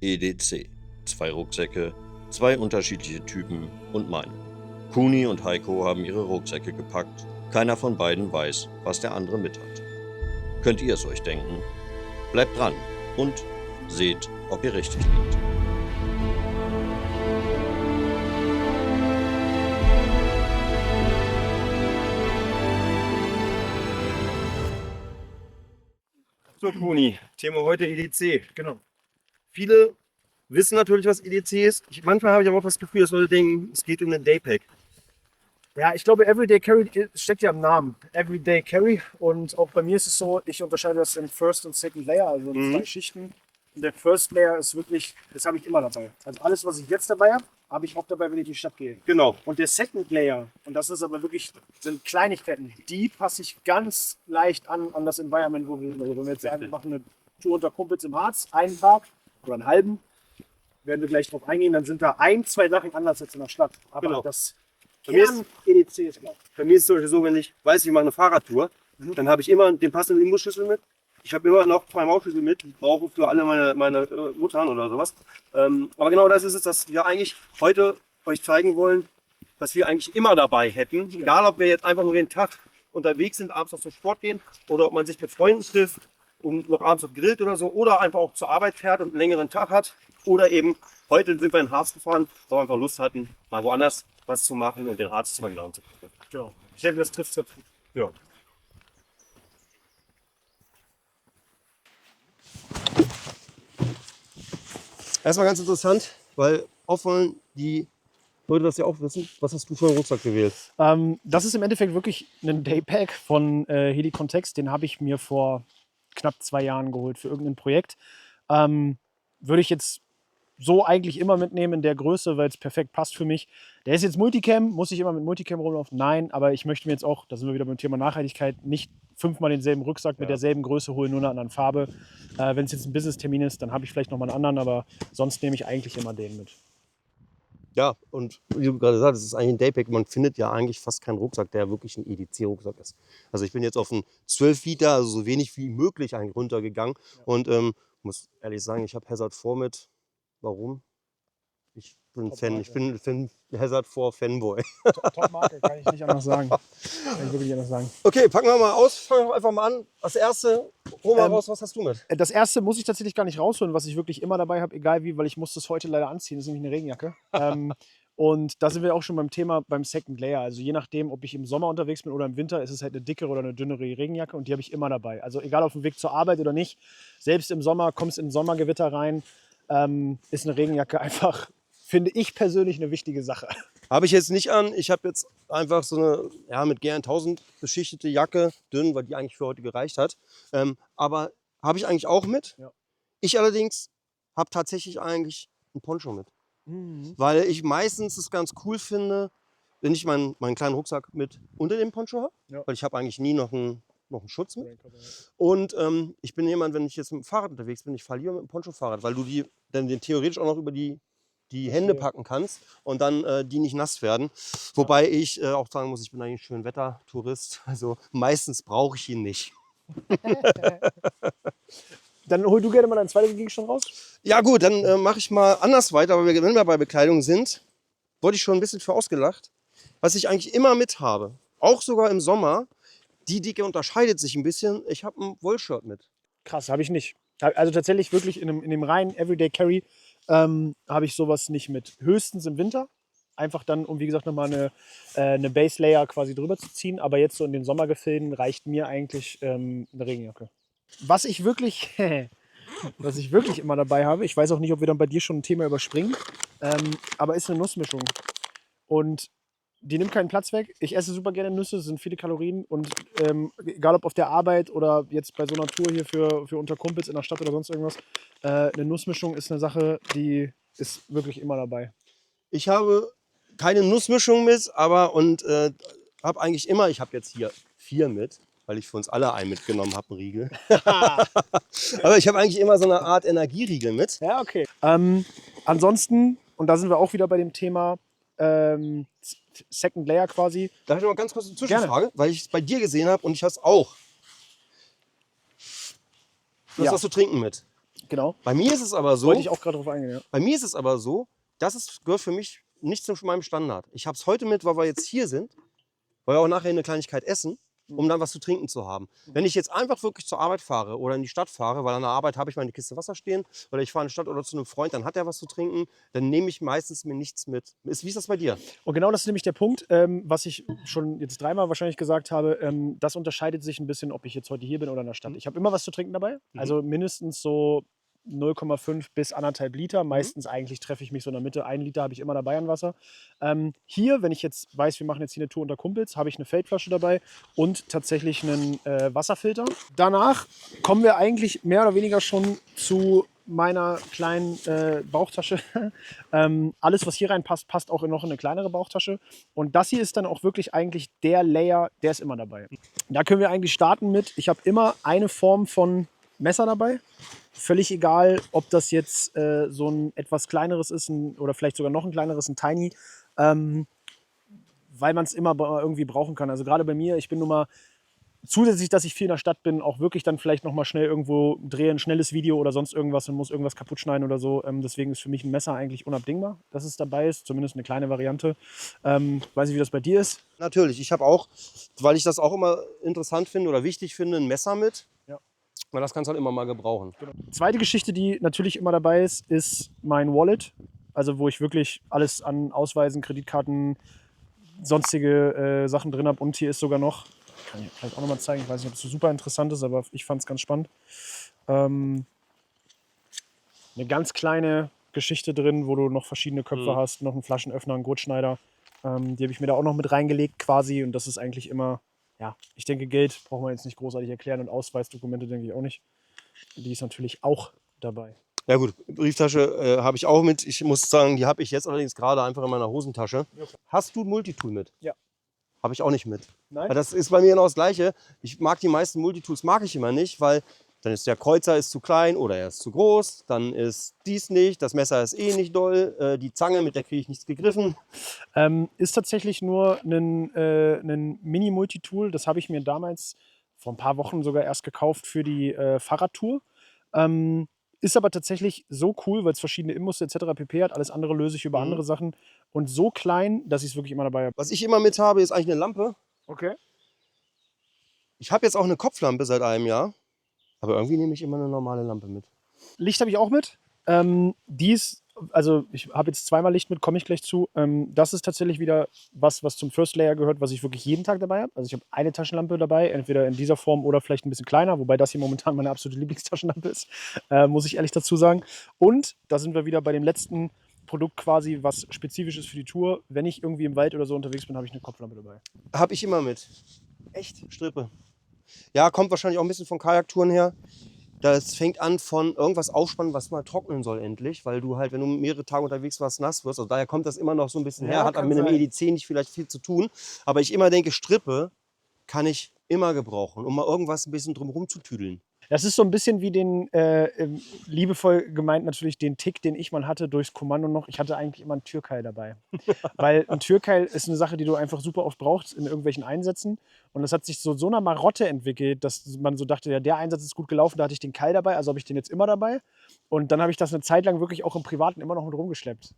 EDC. 2 Rucksäcke, 2 unterschiedliche Typen und meine. Kuni und Heiko haben ihre Rucksäcke gepackt. Keiner von beiden weiß, was der andere mit hat. Könnt ihr es euch denken? Bleibt dran und seht, ob ihr richtig liegt. So, Kuni, Thema heute EDC. Genau. Viele wissen natürlich, was EDC ist. Manchmal habe ich aber auch das Gefühl, dass Leute denken, es geht um den Daypack. Ja, ich glaube, Everyday Carry steckt ja im Namen. Everyday Carry. Und auch bei mir ist es so, ich unterscheide das in First und Second Layer, also in 2 Schichten. Und der First Layer ist wirklich, das habe ich immer dabei. Also alles, was ich jetzt dabei habe, habe ich auch dabei, wenn ich in die Stadt gehe. Genau. Und der Second Layer, und das ist aber wirklich, sind Kleinigkeiten, die passe ich ganz leicht an das Environment, wo wir sind. Also wenn wir jetzt sagen, wir machen eine Tour unter Kumpels im Harz, einen Tag oder einen halben, werden wir gleich drauf eingehen, dann sind da 1, 2 Sachen anders als in der Stadt. Aber Genau. das Bei mir Kern EDC ist klar. Bei mir ist es zum Beispiel so, wenn ich weiß, ich mache eine Fahrradtour, dann habe ich immer den passenden Imbusschlüssel mit. Ich habe immer noch 2 Mausschlüssel mit, die brauche für alle meine Muttern oder sowas. Aber genau das ist es, dass wir eigentlich heute euch zeigen wollen, was wir eigentlich immer dabei hätten. Egal, ob wir jetzt einfach nur den Tag unterwegs sind, abends noch zum Sport gehen oder ob man sich mit Freunden trifft und noch abends noch grillt oder so oder einfach auch zur Arbeit fährt und einen längeren Tag hat. Oder eben, heute sind wir in den Harz gefahren, weil wir einfach Lust hatten, mal woanders was zu machen und den Harz mal genau zu gucken. Genau. Ich denke, das trifft es ja. Ja. Erstmal ganz interessant, weil auch wollen die Leute das ja auch wissen. Was hast du für einen Rucksack gewählt? Das ist im Endeffekt wirklich ein Daypack von Heli Context. Den habe ich mir vor knapp 2 Jahren geholt für irgendein Projekt. Würde ich jetzt so eigentlich immer mitnehmen in der Größe, weil es perfekt passt für mich. Der ist jetzt Multicam, muss ich immer mit Multicam rumlaufen? Nein, aber ich möchte mir jetzt auch, da sind wir wieder beim Thema Nachhaltigkeit, nicht 5-mal denselben Rucksack mit derselben Größe holen, nur in einer anderen Farbe. Wenn es jetzt ein Business-Termin ist, dann habe ich vielleicht nochmal einen anderen, aber sonst nehme ich eigentlich immer den mit. Ja, und wie du gerade sagst, es ist eigentlich ein Daypack. Man findet ja eigentlich fast keinen Rucksack, der wirklich ein EDC-Rucksack ist. Also ich bin jetzt auf einen 12 Liter, also so wenig wie möglich eigentlich runtergegangen. Ja. Und muss ehrlich sagen, ich habe Hazard 4 mit. Warum? Ich bin Fan. Ich bin Hazard 4 Fanboy. Top-Marke, kann ich nicht anders sagen. Kann ich wirklich nicht anders sagen. Okay, packen wir mal aus. Fangen wir einfach mal an. Das erste, hol mal raus, was hast du mit? Das erste muss ich tatsächlich gar nicht rausholen, was ich wirklich immer dabei habe, egal wie, weil ich muss das heute leider anziehen. Das ist nämlich eine Regenjacke. Und da sind wir auch schon beim Thema beim Second Layer. Also je nachdem, ob ich im Sommer unterwegs bin oder im Winter, ist es halt eine dickere oder eine dünnere Regenjacke und die habe ich immer dabei. Also egal auf dem Weg zur Arbeit oder nicht, selbst im Sommer kommst du in Sommergewitter rein, ist eine Regenjacke einfach, finde ich persönlich, eine wichtige Sache. Habe ich jetzt nicht an. Ich habe jetzt einfach so eine mit GR 1000 beschichtete Jacke, dünn, weil die eigentlich für heute gereicht hat. Aber habe ich eigentlich auch mit. Ja. Ich allerdings habe tatsächlich eigentlich einen Poncho mit. Weil ich meistens es ganz cool finde, wenn ich meinen kleinen Rucksack mit unter dem Poncho habe. Ja. Weil ich habe eigentlich nie noch einen Schutz mit. Und ich bin jemand, wenn ich jetzt mit dem Fahrrad unterwegs bin, ich fahre lieber mit dem Poncho-Fahrrad, weil du den theoretisch auch noch über die Hände packen kannst und dann die nicht nass werden. Wobei ich auch sagen muss, ich bin eigentlich ein Schönwetter-Tourist. Also meistens brauche ich ihn nicht. Dann hol du gerne mal deinen zweiten Gegenstand raus. Ja gut, dann mache ich mal anders weiter. Aber wenn wir bei Bekleidung sind, wurde ich schon ein bisschen für ausgelacht. Was ich eigentlich immer mit habe, auch sogar im Sommer, die Dicke unterscheidet sich ein bisschen. Ich habe ein Wollshirt mit. Krass, habe ich nicht. Also tatsächlich wirklich in dem reinen Everyday Carry habe ich sowas nicht mit. Höchstens im Winter. Einfach dann, um wie gesagt nochmal eine Base Layer quasi drüber zu ziehen. Aber jetzt so in den Sommergefilden reicht mir eigentlich eine Regenjacke. Was ich wirklich immer dabei habe, ich weiß auch nicht, ob wir dann bei dir schon ein Thema überspringen, aber ist eine Nussmischung. Und die nimmt keinen Platz weg. Ich esse super gerne Nüsse, es sind viele Kalorien. Und egal ob auf der Arbeit oder jetzt bei so einer Tour hier für unter Kumpels in der Stadt oder sonst irgendwas, eine Nussmischung ist eine Sache, die ist wirklich immer dabei. Ich habe keine Nussmischung mit, aber habe eigentlich immer, ich habe jetzt hier 4 mit, weil ich für uns alle einen mitgenommen habe, einen Riegel. Aber ich habe eigentlich immer so eine Art Energieriegel mit. Ja, okay. Ansonsten, und da sind wir auch wieder bei dem Thema Second Layer quasi. Da habe ich noch mal ganz kurz eine Zwischenfrage, weil ich es bei dir gesehen habe und ich habe es auch. Du hast was zu trinken mit. Genau. Bei mir ist es aber so, Wollte ich auch gerade drauf eingehen, ja. bei mir ist es aber so, gehört für mich nicht zu meinem Standard. Ich habe es heute mit, weil wir jetzt hier sind, weil wir auch nachher eine Kleinigkeit essen, um dann was zu trinken zu haben. Wenn ich jetzt einfach wirklich zur Arbeit fahre oder in die Stadt fahre, weil an der Arbeit habe ich meine Kiste Wasser stehen oder ich fahre in die Stadt oder zu einem Freund, dann hat er was zu trinken, dann nehme ich meistens mir nichts mit. Wie ist das bei dir? Und genau das ist nämlich der Punkt, was ich schon jetzt 3-mal wahrscheinlich gesagt habe. Das unterscheidet sich ein bisschen, ob ich jetzt heute hier bin oder in der Stadt. Ich habe immer was zu trinken dabei, also mindestens so 0,5 bis 1,5 Liter. Meistens eigentlich treffe ich mich so in der Mitte. 1 Liter habe ich immer dabei an Wasser. Hier, wenn ich jetzt weiß, wir machen jetzt hier eine Tour unter Kumpels, habe ich eine Feldflasche dabei und tatsächlich einen Wasserfilter. Danach kommen wir eigentlich mehr oder weniger schon zu meiner kleinen Bauchtasche. Alles, was hier reinpasst, passt auch noch in eine kleinere Bauchtasche. Und das hier ist dann auch wirklich eigentlich der Layer, der ist immer dabei. Da können wir eigentlich starten mit, ich habe immer eine Form von Messer dabei. Völlig egal, ob das jetzt so ein etwas kleineres ist oder vielleicht sogar noch ein kleineres, ein Tiny, weil man es immer irgendwie brauchen kann. Also gerade bei mir, ich bin nun mal zusätzlich, dass ich viel in der Stadt bin, auch wirklich dann vielleicht noch mal schnell irgendwo drehe, ein schnelles Video oder sonst irgendwas und muss irgendwas kaputt schneiden oder so. Deswegen ist für mich ein Messer eigentlich unabdingbar, dass es dabei ist, zumindest eine kleine Variante. Weiß nicht, wie das bei dir ist. Natürlich, ich habe auch, weil ich das auch immer interessant finde oder wichtig finde, ein Messer mit. Ja. Weil das kannst du halt immer mal gebrauchen. Zweite Geschichte, die natürlich immer dabei ist mein Wallet. Also wo ich wirklich alles an Ausweisen, Kreditkarten, sonstige Sachen drin habe. Und hier ist sogar noch, kann ich vielleicht auch nochmal zeigen, ich weiß nicht, ob es so super interessant ist, aber ich fand es ganz spannend. Eine ganz kleine Geschichte drin, wo du noch verschiedene Köpfe hast, noch einen Flaschenöffner, einen Gurtschneider. Die habe ich mir da auch noch mit reingelegt quasi. Und das ist eigentlich immer, ja, ich denke, Geld brauchen wir jetzt nicht großartig erklären und Ausweisdokumente denke ich auch nicht. Die ist natürlich auch dabei. Ja gut, Brieftasche habe ich auch mit. Ich muss sagen, die habe ich jetzt allerdings gerade einfach in meiner Hosentasche. Ja. Hast du ein Multitool mit? Ja. Habe ich auch nicht mit. Nein? Weil das ist bei mir genau das Gleiche. Ich mag die meisten Multitools mag ich immer nicht, weil dann ist der Kreuzer ist zu klein oder er ist zu groß. Dann ist dies nicht, das Messer ist eh nicht doll. Die Zange, mit der kriege ich nichts gegriffen. Ist tatsächlich nur ein Mini-Multitool. Das habe ich mir damals vor ein paar Wochen sogar erst gekauft für die Fahrradtour. Ist aber tatsächlich so cool, weil es verschiedene Imbus etc. pp. Hat. Alles andere löse ich über andere Sachen. Und so klein, dass ich es wirklich immer dabei habe. Was ich immer mit habe, ist eigentlich eine Lampe. Okay. Ich habe jetzt auch eine Kopflampe seit einem Jahr. Aber irgendwie nehme ich immer eine normale Lampe mit. Licht habe ich auch mit. Also ich habe jetzt 2-mal Licht mit, komme ich gleich zu. Das ist tatsächlich wieder was zum First Layer gehört, was ich wirklich jeden Tag dabei habe. Also ich habe eine Taschenlampe dabei, entweder in dieser Form oder vielleicht ein bisschen kleiner, wobei das hier momentan meine absolute Lieblingstaschenlampe ist, muss ich ehrlich dazu sagen. Und da sind wir wieder bei dem letzten Produkt quasi, was spezifisch ist für die Tour. Wenn ich irgendwie im Wald oder so unterwegs bin, habe ich eine Kopflampe dabei. Habe ich immer mit. Echt? Strippe. Ja, kommt wahrscheinlich auch ein bisschen von Kajaktouren her. Das fängt an von irgendwas aufspannen, was mal trocknen soll endlich, weil du halt, wenn du mehrere Tage unterwegs warst, nass wirst. Also daher kommt das immer noch so ein bisschen her, hat aber mit einem EDC nicht vielleicht viel zu tun. Aber ich immer denke, Strippe kann ich immer gebrauchen, um mal irgendwas ein bisschen drumherum zu tüdeln. Das ist so ein bisschen wie den, liebevoll gemeint natürlich, den Tick, den ich mal hatte durchs Kommando noch. Ich hatte eigentlich immer einen Türkeil dabei. Weil ein Türkeil ist eine Sache, die du einfach super oft brauchst in irgendwelchen Einsätzen. Und das hat sich so einer Marotte entwickelt, dass man so dachte, ja, der Einsatz ist gut gelaufen, da hatte ich den Keil dabei, also habe ich den jetzt immer dabei. Und dann habe ich das eine Zeit lang wirklich auch im Privaten immer noch mit rumgeschleppt.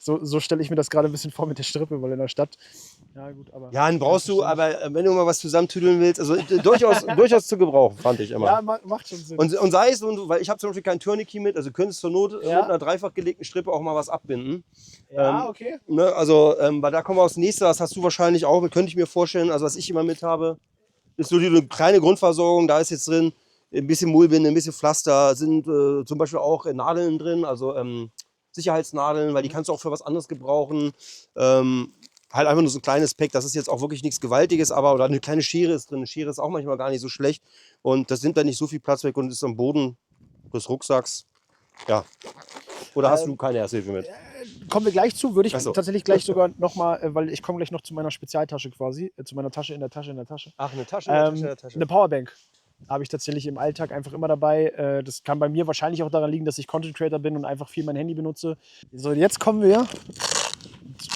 So stelle ich mir das gerade ein bisschen vor mit der Strippe, weil in der Stadt, ja gut, aber... Ja, dann brauchst du, aber wenn du mal was zusammentüdeln willst, also durchaus zu gebrauchen, fand ich immer. Ja, macht schon Sinn. Und sei es, weil ich habe zum Beispiel kein Tourniquet mit, also könntest zur Not mit einer dreifach gelegten Strippe auch mal was abbinden. Ja, okay. Ne, also, weil da kommen wir aufs Nächste, das hast du wahrscheinlich auch, könnte ich mir vorstellen, also was ich immer mit habe, ist so eine kleine Grundversorgung, da ist jetzt drin ein bisschen Mullbinde, ein bisschen Pflaster, sind zum Beispiel auch Nadeln drin, also Sicherheitsnadeln, weil die kannst du auch für was anderes gebrauchen. Halt einfach nur so ein kleines Pack, das ist jetzt auch wirklich nichts Gewaltiges, aber oder eine kleine Schere ist drin. Eine Schere ist auch manchmal gar nicht so schlecht und das nimmt dann nicht so viel Platz weg und ist am Boden des Rucksacks. Ja. Oder hast du keine Ersthilfe mit? Kommen wir gleich zu, würde ich so. Tatsächlich gleich sogar nochmal, weil ich komme gleich noch zu meiner Spezialtasche quasi, zu meiner Tasche in der Tasche in der Tasche. Ach, eine Tasche in der Tasche. Eine Powerbank habe ich tatsächlich im Alltag einfach immer dabei. Das kann bei mir wahrscheinlich auch daran liegen, dass ich Content Creator bin und einfach viel mein Handy benutze. So, jetzt kommen wir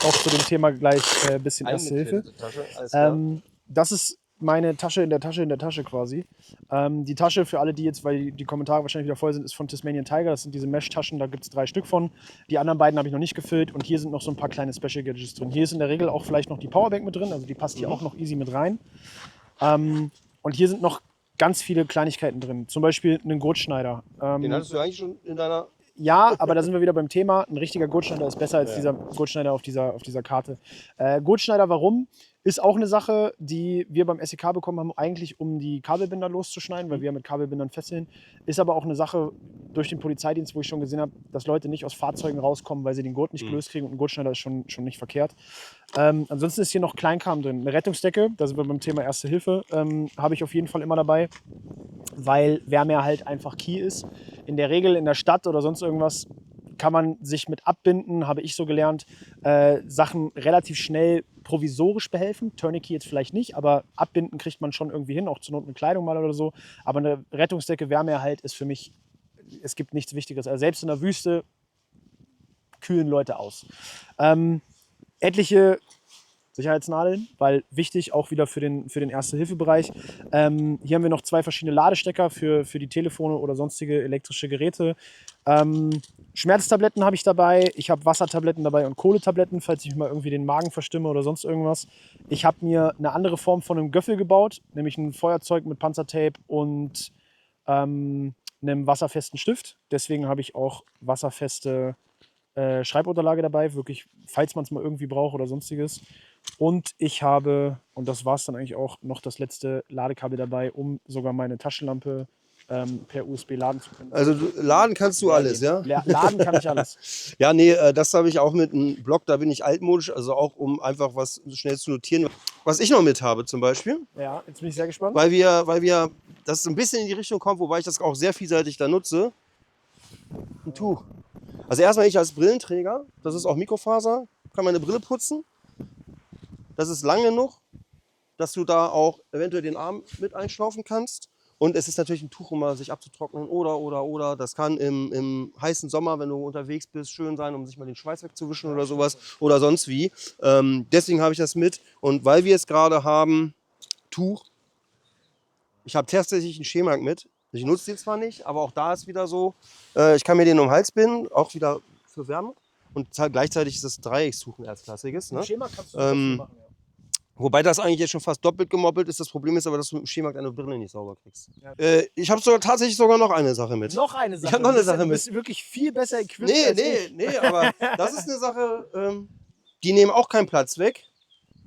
auch zu dem Thema gleich ein bisschen Erste Hilfe. Das ist meine Tasche in der Tasche quasi. Die Tasche für alle, die jetzt, weil die Kommentare wahrscheinlich wieder voll sind, ist von Tasmanian Tiger. Das sind diese Mesh-Taschen, da gibt es 3 Stück von. Die anderen beiden habe ich noch nicht gefüllt und hier sind noch so ein paar kleine Special Gadgets drin. Hier ist in der Regel auch vielleicht noch die Powerbank mit drin, also die passt hier auch noch easy mit rein. Und hier sind noch ganz viele Kleinigkeiten drin, zum Beispiel einen Gurtschneider. Den hattest du eigentlich schon in deiner... Ja, aber da sind wir wieder beim Thema. Ein richtiger Gurtschneider ist besser als dieser Gurtschneider auf dieser Karte. Gurtschneider, warum? Ist auch eine Sache, die wir beim SEK bekommen haben, eigentlich um die Kabelbinder loszuschneiden, weil wir mit Kabelbindern fesseln. Ist aber auch eine Sache durch den Polizeidienst, wo ich schon gesehen habe, dass Leute nicht aus Fahrzeugen rauskommen, weil sie den Gurt nicht gelöst kriegen. Und ein Gurtschneider ist schon nicht verkehrt. Ansonsten ist hier noch Kleinkram drin. Eine Rettungsdecke, da sind wir beim Thema Erste Hilfe, habe ich auf jeden Fall immer dabei, weil Wärme halt einfach key ist. In der Regel in der Stadt oder sonst irgendwas kann man sich mit abbinden, habe ich so gelernt, Sachen relativ schnell provisorisch behelfen. Tourniquet jetzt vielleicht nicht, aber abbinden kriegt man schon irgendwie hin, auch zur Not eine Kleidung mal oder so. Aber eine Rettungsdecke, Wärmeerhalt ist für mich, es gibt nichts Wichtigeres. Also selbst in der Wüste kühlen Leute aus. Etliche Sicherheitsnadeln, weil wichtig auch wieder für den Erste-Hilfe-Bereich. Hier haben wir noch 2 verschiedene Ladestecker für die Telefone oder sonstige elektrische Geräte. Schmerztabletten habe ich dabei. Ich habe Wassertabletten dabei und Kohletabletten, falls ich mal irgendwie den Magen verstimme oder sonst irgendwas. Ich habe mir eine andere Form von einem Göffel gebaut, nämlich ein Feuerzeug mit Panzertape und einem wasserfesten Stift. Deswegen habe ich auch wasserfeste Schreibunterlage dabei, wirklich, falls man es mal irgendwie braucht oder sonstiges. Und ich habe, und das war es dann eigentlich auch, noch das letzte Ladekabel dabei, um sogar meine Taschenlampe per USB laden zu können. Also laden kannst du alles, ja? Laden kann ich alles. Ja, nee, das habe ich auch mit einem Blog, da bin ich altmodisch, also auch um einfach was schnell zu notieren. Was ich noch mit habe zum Beispiel, Ja, jetzt bin ich sehr gespannt. weil wir das ein bisschen in die Richtung kommt, wobei ich das auch sehr vielseitig da nutze, ein Tuch. Also erstmal ich als Brillenträger, das ist auch Mikrofaser, kann meine Brille putzen. Das ist lang genug, dass du da auch eventuell den Arm mit einschlaufen kannst. Und es ist natürlich ein Tuch, um mal sich abzutrocknen oder. Das kann im heißen Sommer, wenn du unterwegs bist, schön sein, um sich mal den Schweiß wegzuwischen oder sowas oder sonst wie. Deswegen habe ich das mit. Und weil wir es gerade haben, Tuch. Ich habe tatsächlich einen Schemark mit. Ich nutze den zwar nicht, aber auch da ist wieder so, ich kann mir den um den Hals binden, auch wieder für Wärme. Und gleichzeitig ist das Dreieckstuch ein erstklassiges. Ne? Schema kannst du machen, ja. Wobei das eigentlich jetzt schon fast doppelt gemoppelt ist. Das Problem ist aber, dass du mit dem Schemark deine Brille nicht sauber kriegst. Ja. Ich habe tatsächlich sogar noch eine Sache mit. Noch eine Sache. Ich habe noch eine Sache Du mit. bist wirklich viel besser equipped als ich. Nee, aber das ist eine Sache, die nehmen auch keinen Platz weg.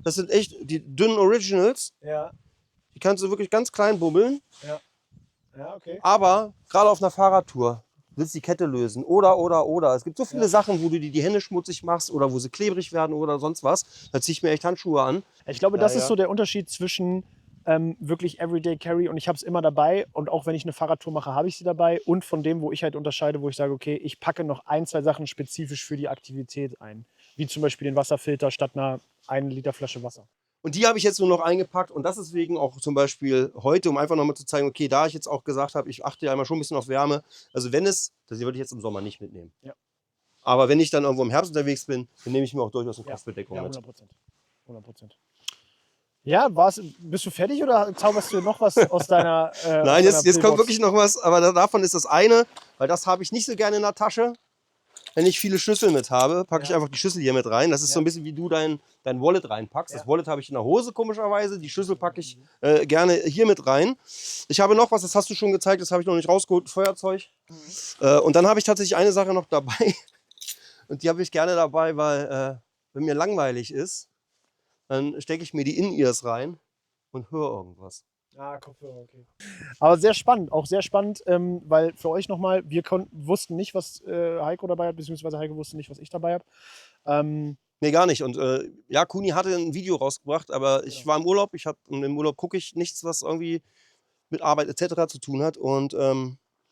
Das sind echt die dünnen Originals. Ja, Die kannst du wirklich ganz klein bubbeln. ja, okay. Aber gerade auf einer Fahrradtour willst die Kette lösen oder. Es gibt so viele Sachen, wo du dir die Hände schmutzig machst oder wo sie klebrig werden oder sonst was. Da ziehe ich mir echt Handschuhe an. Ich glaube, das ist ja. so der Unterschied zwischen wirklich Everyday Carry und ich habe es immer dabei und auch wenn ich eine Fahrradtour mache, habe ich sie dabei und von dem, wo ich halt unterscheide, wo ich sage, okay, ich packe noch 1, 2 Sachen spezifisch für die Aktivität ein. Wie zum Beispiel den Wasserfilter statt einer 1 Liter Flasche Wasser. Und die habe ich jetzt nur noch eingepackt und das ist wegen auch zum Beispiel heute, um einfach nochmal zu zeigen, okay, da ich jetzt auch gesagt habe, ich achte ja immer schon ein bisschen auf Wärme. Also wenn es, das würde ich jetzt im Sommer nicht mitnehmen. Ja. Aber wenn ich dann irgendwo im Herbst unterwegs bin, dann nehme ich mir auch durchaus eine Kopfbedeckung Ja, mit. 100%. 100%. Ja, bist du fertig oder zauberst du noch was aus deiner Nein, aus deiner jetzt kommt Pillbox? wirklich noch was, aber davon ist das eine, weil das habe ich nicht so gerne in der Tasche. Wenn ich viele Schlüssel mit habe, packe ich einfach die Schlüssel hier mit rein. Das ist so ein bisschen wie du dein Wallet reinpackst. Das Wallet habe ich in der Hose komischerweise, die Schlüssel packe ich gerne hier mit rein. Ich habe noch was, das hast du schon gezeigt, das habe ich noch nicht rausgeholt, Feuerzeug. Und dann habe ich tatsächlich eine Sache noch dabei und die habe ich gerne dabei, weil wenn mir langweilig ist, dann stecke ich mir die In-Ears rein und höre irgendwas. Ah, Kopfhörer, okay. Aber sehr spannend, auch sehr spannend, weil für euch nochmal, wir wussten nicht, was Heiko dabei hat, beziehungsweise Heiko wusste nicht, was ich dabei habe. Nee, gar nicht. Und ja, Kuni hatte ein Video rausgebracht, aber ich war im Urlaub. Und im Urlaub gucke ich nichts, was irgendwie mit Arbeit etc. zu tun hat. Und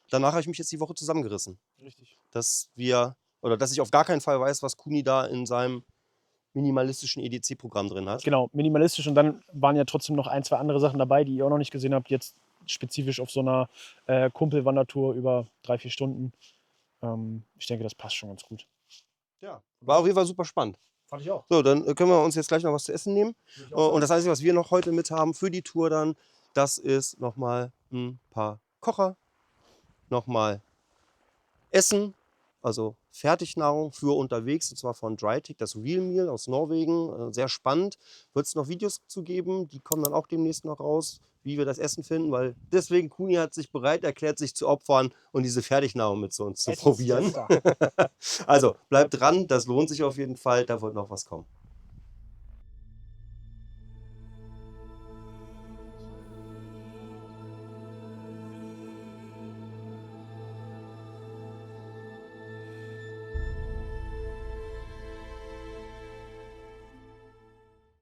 danach habe ich mich jetzt die Woche zusammengerissen. Richtig. Dass ich auf gar keinen Fall weiß, was Kuni da in seinem minimalistischen EDC-Programm drin hat. Genau, minimalistisch und dann waren ja trotzdem noch 1, 2 andere Sachen dabei, die ihr auch noch nicht gesehen habt, jetzt spezifisch auf so einer Kumpelwandertour über 3, 4 Stunden. Ich denke, das passt schon ganz gut. Ja, war auf jeden Fall super spannend. Fand ich auch. So, dann können wir uns jetzt gleich noch was zu essen nehmen. Und das Einzige, was wir noch heute mit haben für die Tour dann, das ist nochmal ein paar Kocher, nochmal Essen, also Fertignahrung für unterwegs, und zwar von Drytic, das Real Meal aus Norwegen. Sehr spannend. Wird es noch Videos zu geben, die kommen dann auch demnächst noch raus, wie wir das Essen finden, weil deswegen Kuni hat sich bereit erklärt, sich zu opfern und diese Fertignahrung mit zu uns zu probieren. Also bleibt dran, das lohnt sich auf jeden Fall, da wird noch was kommen.